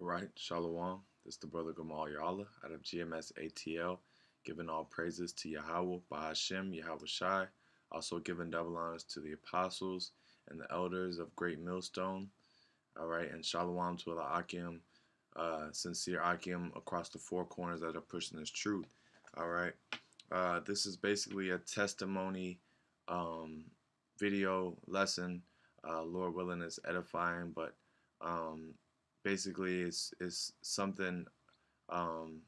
All right, Shalom. This is the brother Gamal Yala out of GMS ATL, giving all praises to Yahawah, BAHASHM, YAHAWASHI, also giving double honors to the apostles and the elders of Great Millstone. All right, and Shalom to the Akim, sincere Akim across the four corners that are pushing this truth. All right, this is basically a testimony um, video lesson. Lord willing, is edifying, but um, basically it's um,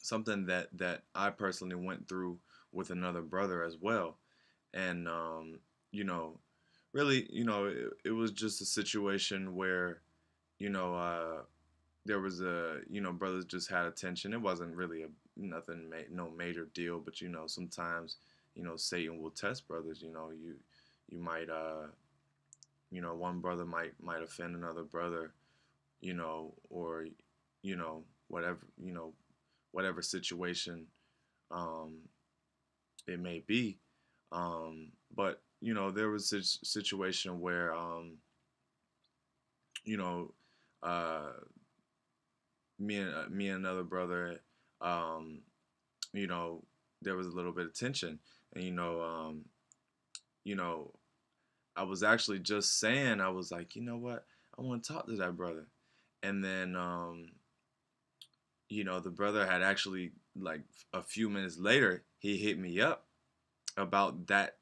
something that I personally went through with another brother as well, and you know, really, it was just a situation where you know there was brothers just had attention. It wasn't really no major deal, but sometimes Satan will test brothers. You might one brother might offend another brother, or whatever whatever situation um, it may be. But there was a situation where you know uh, me and another brother, um, you know, there was a little bit of tension, and you know, I was actually just saying, I was like, you know what, I want to talk to that brother, and then the brother had actually, like, a few minutes later, he hit me up about that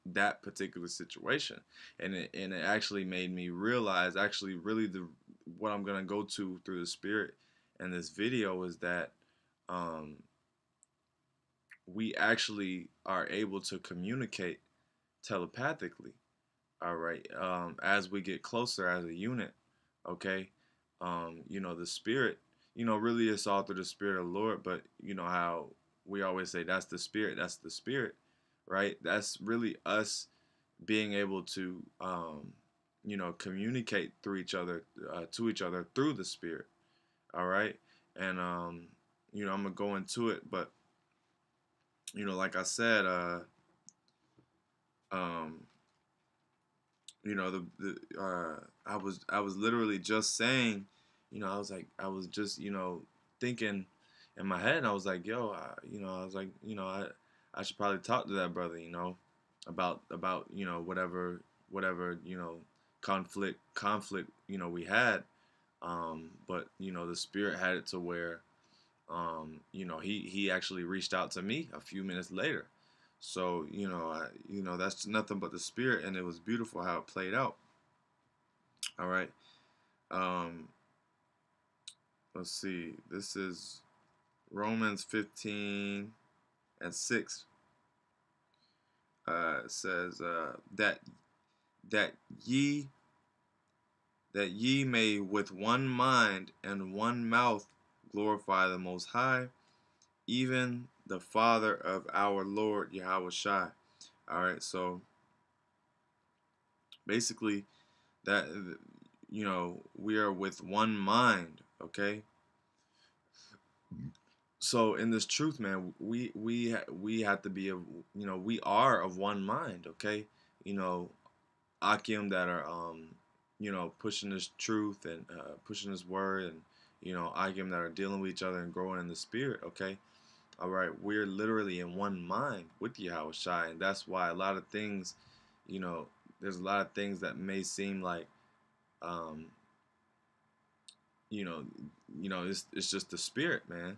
particular situation, and it actually made me realize, actually, really, the what I'm gonna go to through the spirit in this video is that um, we actually are able to communicate telepathically. All right, as we get closer as a unit, okay. The spirit, really it's all through the spirit of the Lord, but you know how we always say that's the spirit, right? That's really us being able to communicate through each other, to each other through the spirit. All right, and I'm gonna go into it, but like I said, um, I was literally just saying, I was just thinking in my head, and I was like, yo, I was like, I should probably talk to that brother, about whatever conflict we had, but the spirit had it to where he actually reached out to me a few minutes later. So that's nothing but the spirit, and it was beautiful how it played out. All right. Um, let's see. This is Romans 15:6. It says that ye that ye may with one mind and one mouth glorify the Most High, even the Father of our Lord Yahawashi. All right. So basically, that we are with one mind. Okay. So in this truth, man, we have to be we are of one mind. Okay. you know Akim that are pushing this truth and pushing this word, and Akim that are dealing with each other and growing in the spirit. Okay. All right, we're literally in one mind with Yahweh Shai, and that's why a lot of things, you know there's a lot of things that may seem like um you know it's just the spirit, man.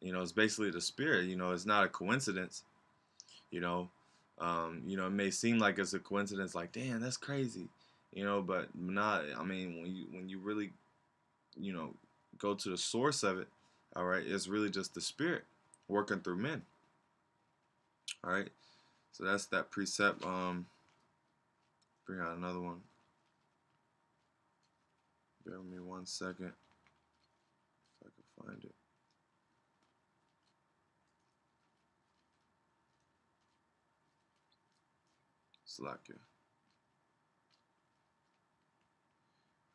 It's basically the spirit. It's not a coincidence. You know, it may seem like it's a coincidence, like, damn, that's crazy. But not. I mean, when you really, you know, go to the source of it, all right, it's really just the spirit working through men. All right, so that's that precept. Bring out another one. Bear with me 1 second if I can find it. Slack it.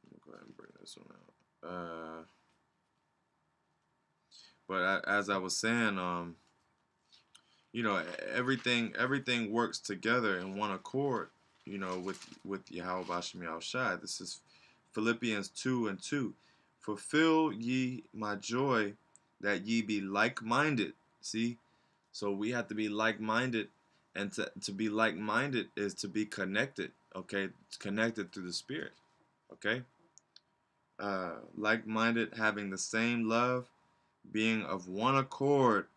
I'm gonna go ahead and bring this one out. But as I was saying, everything works together in one accord. With Yahweh Bashem Yahushai. This is Philippians 2:2. fulfill ye my joy, that ye be like-minded. See? So we have to be like-minded, and to be like-minded is to be connected, okay? It's connected through the Spirit, okay? Like-minded, having the same love, being of one accord,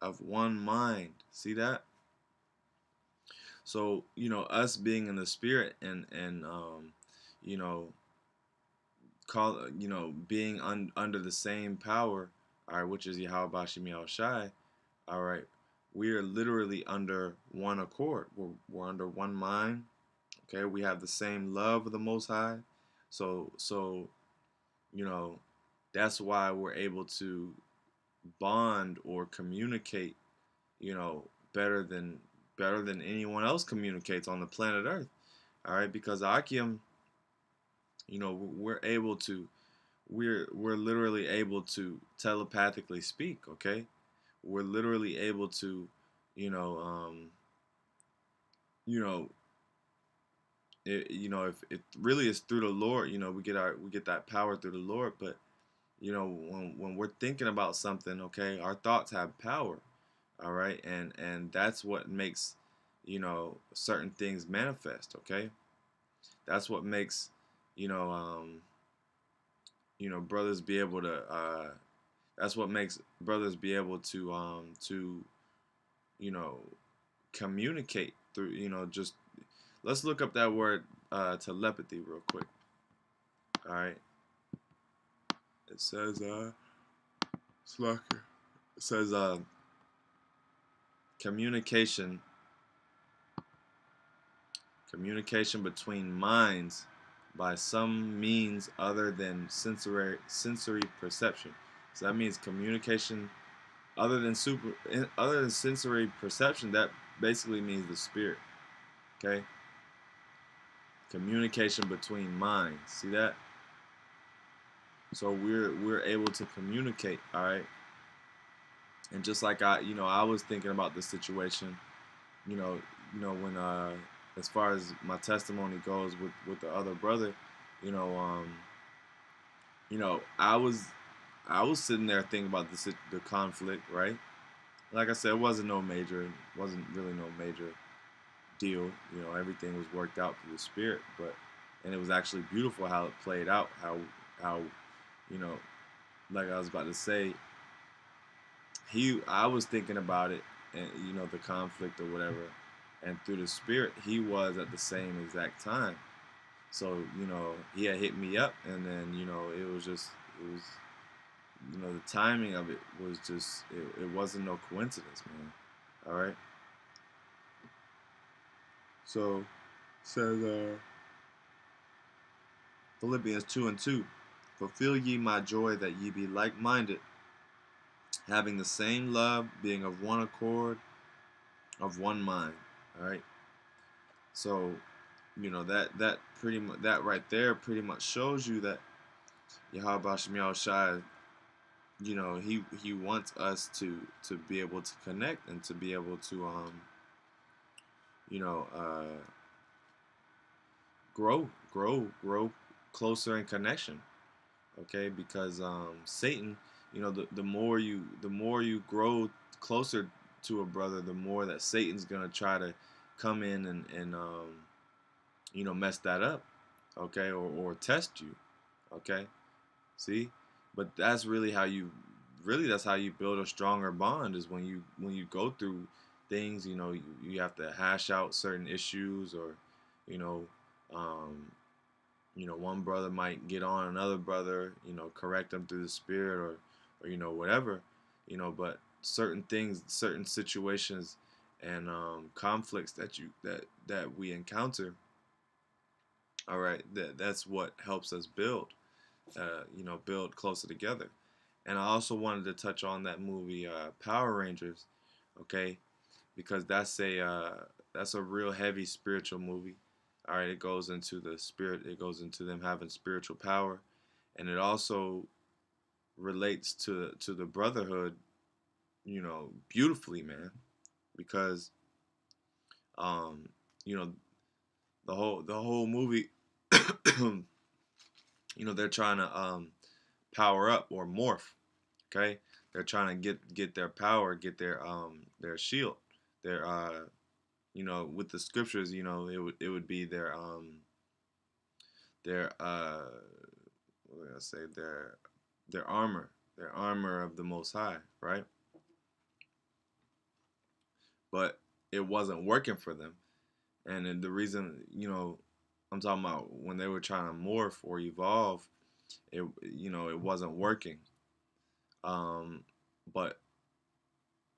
of one mind. See that? So, us being in the Spirit, and you know, being under the same power, all right, which is YAHAWAH, all right, we are literally under one accord. We're under one mind. Okay, we have the same love of the Most High. So you know, that's why we're able to bond or communicate, you know, better than anyone else communicates on the planet Earth. All right, because Akim, we're able to we're literally able to telepathically speak. Okay, we're literally able to, you know, you know, if it really is through the Lord, we get that power through the Lord. But when we're thinking about something, okay, our thoughts have power. All right, and that's what makes certain things manifest. Okay, that's what makes you know brothers be able to. That's what makes brothers be able to you know communicate through just let's look up that word telepathy real quick. All right, it says it says communication communication between minds by some means other than sensory perception. So that means communication other than sensory perception. That basically means the spirit. Okay, communication between minds. See that? So we're able to communicate. All right, and just like I was thinking about this situation. When as far as my testimony goes with the other brother, you know, I was sitting there thinking about the conflict, right? Like I said, it wasn't really no major deal. Everything was worked out through the Spirit, and it was actually beautiful how it played out. How you know, like I was about to say, I was thinking about it, and the conflict or whatever, and through the Spirit, he was at the same exact time. So he had hit me up, and then it was the timing of it was just it wasn't no coincidence, man. All right. So it says Philippians 2:2, fulfill ye my joy, that ye be like-minded, having the same love, being of one accord, of one mind. All right. So that pretty much, that right there pretty much shows you that Yahweh Shai, he wants us to be able to connect, and to be able to you know uh grow closer in connection. Okay, because Satan, the more you grow closer to a brother, the more that Satan's gonna try to come in and mess that up. Okay, or test you. Okay, see, but that's how you build a stronger bond, is when you go through things. You have to hash out certain issues, or you know um, one brother might get on another brother, correct them through the Spirit, or whatever. But certain things, certain situations, and conflicts that we encounter, all right, that's what helps us build closer together. And I also wanted to touch on that movie, Power Rangers, okay, because that's a real heavy spiritual movie. All right, it goes into the spirit. It goes into them having spiritual power, and it also relates to the brotherhood, beautifully, man. Because um, you know, the whole movie, they're trying to power up or morph. Okay, they're trying to get their power, get their shield, their with the scriptures, it would be their what was I gonna say, their armor, their armor of the Most High, right? But it wasn't working for them, and then the reason, I'm talking about when they were trying to morph or evolve, it wasn't working. Um, but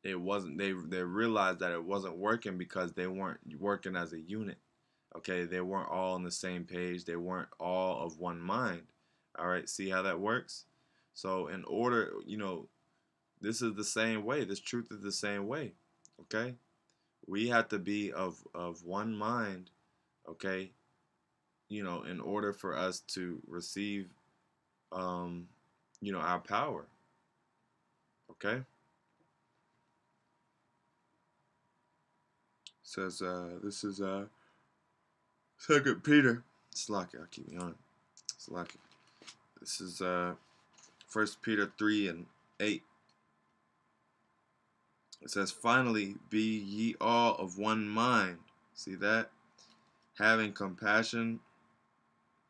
it wasn't. They realized that it wasn't working because they weren't working as a unit. Okay, they weren't all on the same page. They weren't all of one mind. All right, see how that works? So in order, this is the same way. This truth is the same way. Okay, we have to be of one mind. Okay, in order for us to receive, um, our power. Okay, says this is Second Peter. Slack it. I'll keep me on. Slack it. This is First Peter 3:8. It says, "Finally, be ye all of one mind." See that? "Having compassion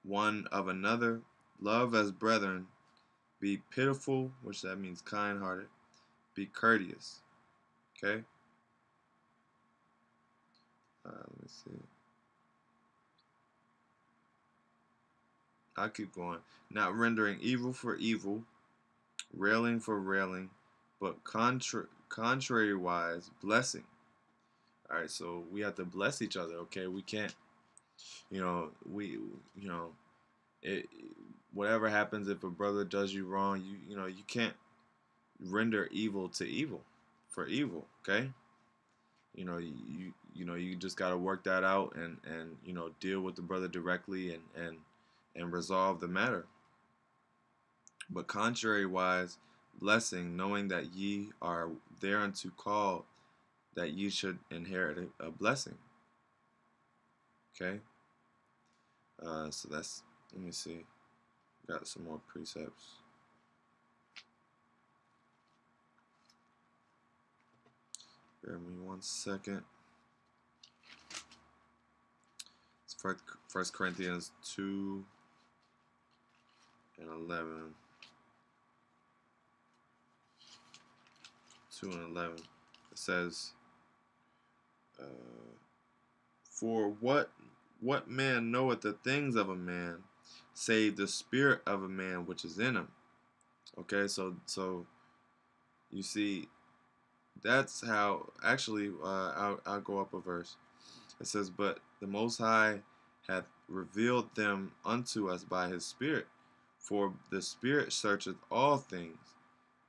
one of another, love as brethren, be pitiful," which that means kind-hearted, "be courteous." Okay? Let me see. I'll keep going. "Not rendering evil for evil, railing for railing, but contrariwise blessing." All right, so we have to bless each other. Okay, we can't, we, it, whatever happens, if a brother does you wrong, you can't render evil to evil for evil. Okay, you just got to work that out, and deal with the brother directly, and resolve the matter. "But contrariwise blessing, knowing that ye are thereunto called, that ye should inherit a blessing." Okay, so that's, let me see, got some more precepts. Bear me 1 second. It's First Corinthians 2:11. 2:11. It says, uh, "For what man knoweth the things of a man, save the spirit of a man which is in him?" Okay, so you see, that's how actually, I'll go up a verse. It says, "But the Most High hath revealed them unto us by his Spirit. For the Spirit searcheth all things,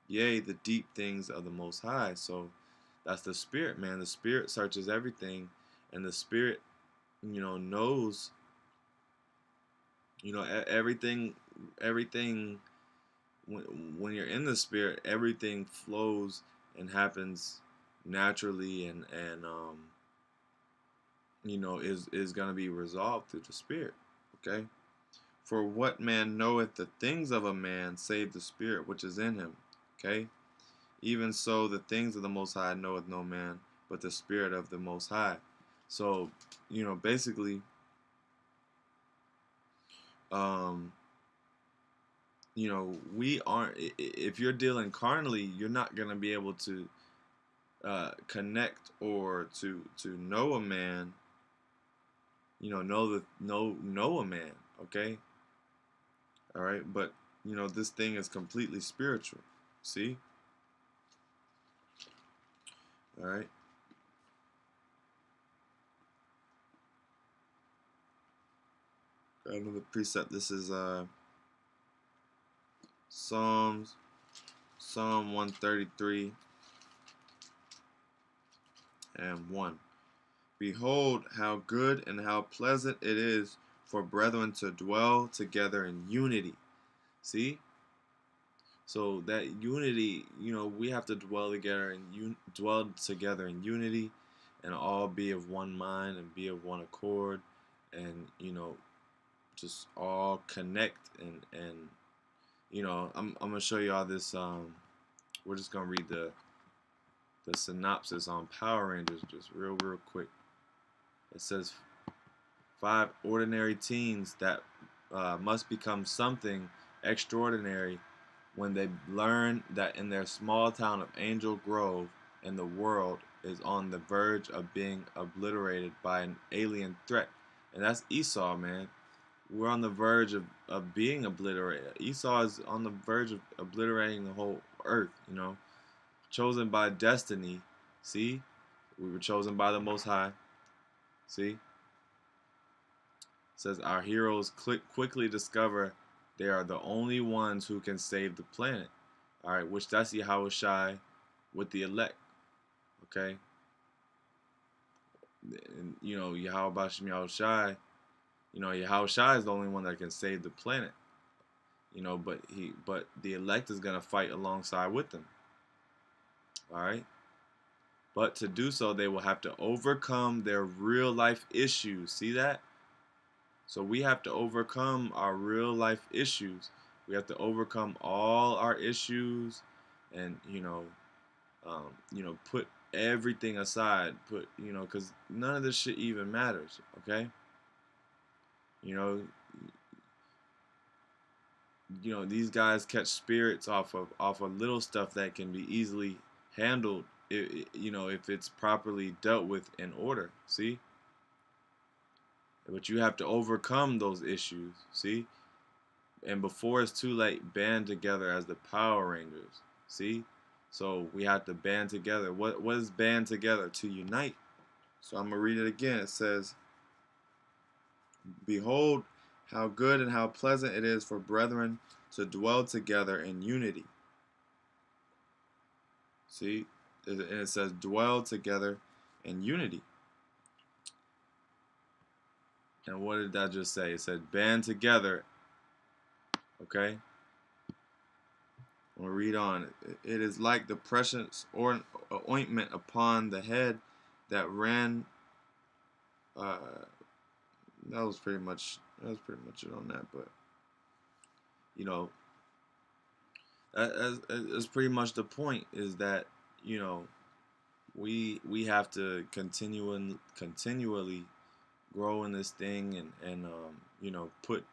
yea, the deep things of the Most High." So that's the Spirit, man. The Spirit searches everything, and the Spirit, knows, everything. Everything, when you're in the Spirit, everything flows and happens naturally, and is gonna be resolved through the Spirit. Okay. "For what man knoweth the things of a man, save the spirit which is in him?" Okay. "Even so, the things of the Most High knoweth no man, but the Spirit of the Most High." So, basically, um, we aren't. If you're dealing carnally, you're not gonna be able to connect or to know a man. Know a man. Okay. All right. But this thing is completely spiritual. See. All right. Another precept. This is Psalms, Psalm 133:1. "Behold, how good and how pleasant it is for brethren to dwell together in unity." See? So that unity, we have to dwell together in unity, and all be of one mind and be of one accord, and just all connect, and I'm gonna show you all this. We're just gonna read the synopsis on Power Rangers just real quick. It says 5 ordinary teens that must become something extraordinary when they learn that in their small town of Angel Grove and the world is on the verge of being obliterated by an alien threat. And that's Esau, man. We're on the verge of being obliterated. Esau is on the verge of obliterating the whole earth. Chosen by destiny. See? We were chosen by the Most High. See? It says our heroes quickly discover they are the only ones who can save the planet. Alright, which that's YAHAWASHI with the elect. Okay? And YAHAWAHBASHAM YAHAWASHI, YAHAWASHI is the only one that can save the planet. But the elect is gonna fight alongside with them. Alright? But to do so, they will have to overcome their real life issues. See that? So we have to overcome our real life issues. We have to overcome all our issues, and put everything aside. Because none of this shit even matters. Okay? These guys catch spirits off of little stuff that can be easily handled. If it's properly dealt with in order. See? But you have to overcome those issues. See? And before it's too late, band together as the Power Rangers. See? So we have to band together. What is band together? To unite. So I'm going to read it again. It says, behold how good and how pleasant it is for brethren to dwell together in unity. See? And it says dwell together in unity. And what did that just say? It said band together. Okay? We'll read on. It is like the precious ointment upon the head that ran. That was pretty much it on that. But that's pretty much the point. Is that we have to continually grow in this thing, and put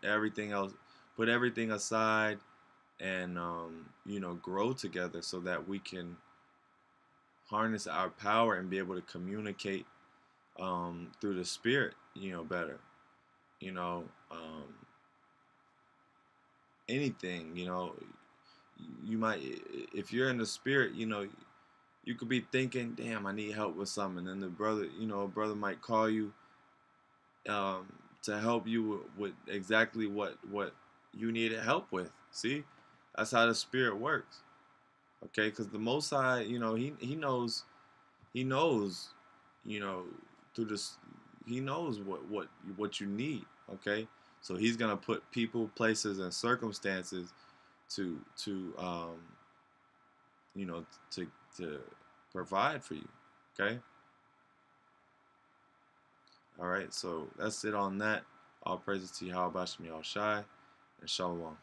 everything aside, and grow together so that we can harness our power and be able to communicate through the spirit better. Anything. You might, if you're in the spirit, you could be thinking, damn, I need help with something, and then a brother might call you to help you with exactly what you needed help with. See, that's how the spirit works. Okay, because the Most High, he knows, you know, through this, he knows what you need. Okay, so he's gonna put people, places, and circumstances to you know to provide for you. Okay. All right, so that's it on that. All praises to YAHAWAH, and Shalom.